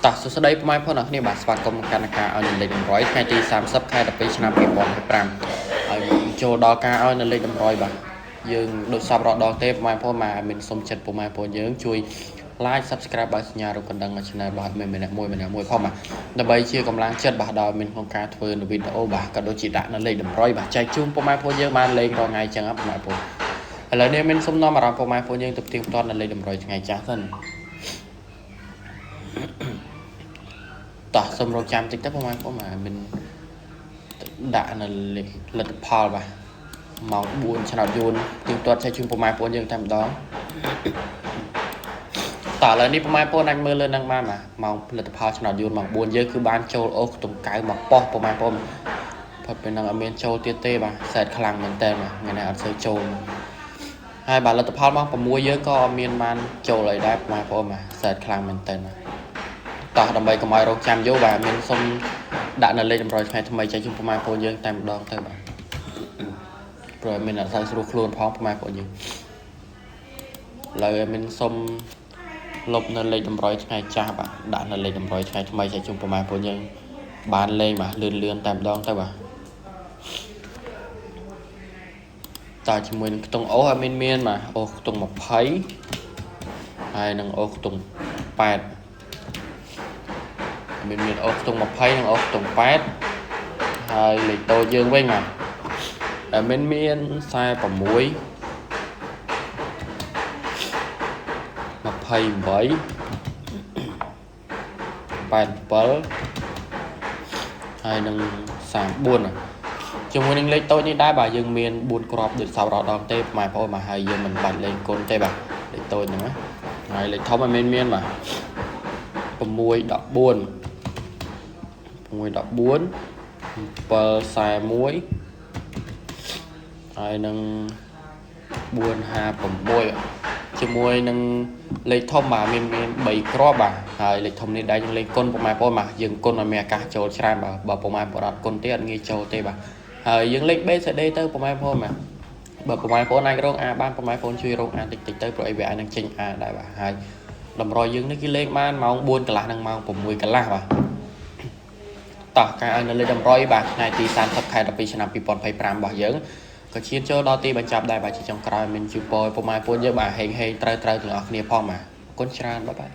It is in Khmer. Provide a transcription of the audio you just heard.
តោះសួស្តីពុកម៉ែបងប្អូនអរគ្នាបាទស្វាគមន៍មកកាន់ការឲ្យនៅលេខ100ថ្ងៃទី30ខែ12ឆ្នាំ2025ហើយចូលដល់ការឲ្យនៅលេខ100បាទយើងដូចសពរដងទេពុកម៉ែបងប្អូនមកមានសុំចិត្តពុកម៉ែបងប្អូនយើងជួយ like subscribe បើសញ្ញារូបកណ្ដឹងឲ្យ channel បាទម្នាក់មួយផងបាទដើម្បីជាកម្លាំងចិត្តបាទដល់មានក្នុងការធ្វើនៅវីដេអូបាទក៏ដូចជាដាក់នៅលេខ100បាទចែកជូនពុកម៉ែបងប្អូនយើងបានលេខរាល់ថ្ងៃចឹងពុកម៉ែបងប្អូនឥឡូវនេះមានសុំនាំអារម្មណ៍ពុកម៉ែបងប្អូនយើងទៅផ្ទៀងផ្ទាត់នៅលេខ100ថ្ងៃចាស់សិនតោះសូមរកចាំតិចទៅពុកម៉ែបងប្អូនមានដាក់នៅលទ្ធផលបាទម៉ោង4ឆ្នោតយួនទៀងទាត់ចែកជូនពុកម៉ែបងប្អូនយើងតែម្ដងតើឥឡូវនេះពុកម៉ែបងប្អូនអាចមើលលើនឹងបានបាទម៉ោងផលិតផលឆ្នោតយួនម៉ោង4យើងគឺបានចូលអូសខ្ទង់កៅមកប៉ោះពុកម៉ែបងប្អូនផុតពីនឹងអត់មានចូលទៀតទេបាទសែតខ្លាំងមែនតើបាទថ្ងៃនេះអត់សូវចូលហើយបាទលទ្ធផលម៉ោង6យើងក៏អត់មានបានចូលអីដែរពុកម៉ែបងប្អូនបាទសែតខ្លាំងមែនតើបាទតោះដើម្បីកុំឲ្យរងចាំយូរបាទមានសុំដាក់នៅលេខ100ថ្ងៃថ្មីចែកជូនពុកម៉ែបងប្អូនយើងតែម្ដងទៅបាទព្រោះមានអត់សូវស្រួលខ្លួនផងពុកម៉ែបងប្អូនយើងឥឡូវមានសុំលុបនៅលេខ100ថ្ងៃចាស់បាទដាក់នៅលេខ100ថ្ងៃថ្មីចែកជូនពុកម៉ែបងប្អូនយើងបានលេងបាទលឿនតែម្ដងទៅបាទតើជាមួយនឹងខ្ទង់អូសឲ្យមានបាទអូសខ្ទង់20ហើយនឹងអូសខ្ទង់8មានអូសខ្ទង់20និងអូសខ្ទង់8ហើយលេខតូចយើងវិញបាទតែមាន46 28ហើយនឹង34ជាមួយនឹងលេខតូចនេះដែរបាទយើងមាន4គ្រាប់ដូចសោរដងទេម៉ែបងប្អូនមកហើយយើងមិនបាច់លេងគុណទេបាទលេខតូចហ្នឹងណាហើយលេខធំឲ្យមានបាទ614 741ហើយនឹង456ជាមួយនឹងលេខធំបាទមាន3គ្រាប់បាទហើយលេខធំនេះដែរយើងលេងគុណពុកម៉ែបងប្អូនបាទយើងគុណឲ្យមានអាកាសចូលច្រើនបាទបើពុកម៉ែបងប្អូនអត់គុណទេអត់ងាយចូលទេបាទហើយយើងលេង BCD ទៅពុកម៉ែបងប្អូនបាទបើពុកម៉ែបងប្អូនអាចរក A បានពុកម៉ែបងប្អូនជួយរក A តិចទៅព្រោះអីវាអាចនឹងចេញ A ដែរបាទហើយតម្រុយយើងនេះគឺលេងបានម៉ោង4កន្លះនិងម៉ោង6កន្លះបាទតោះការឲ្យនៅលេខ100បាទថ្ងៃទី30ខែ12ឆ្នាំ2025របស់យើងក៏ឈានចូលដល់ទីបញ្ចប់ដែរបាទជាចុងក្រោយមានជូពរពុកម៉ែបងប្អូនយើងបាទហេងត្រូវទាំងអស់គ្នាផងបាទអរគុណច្រើនបាទ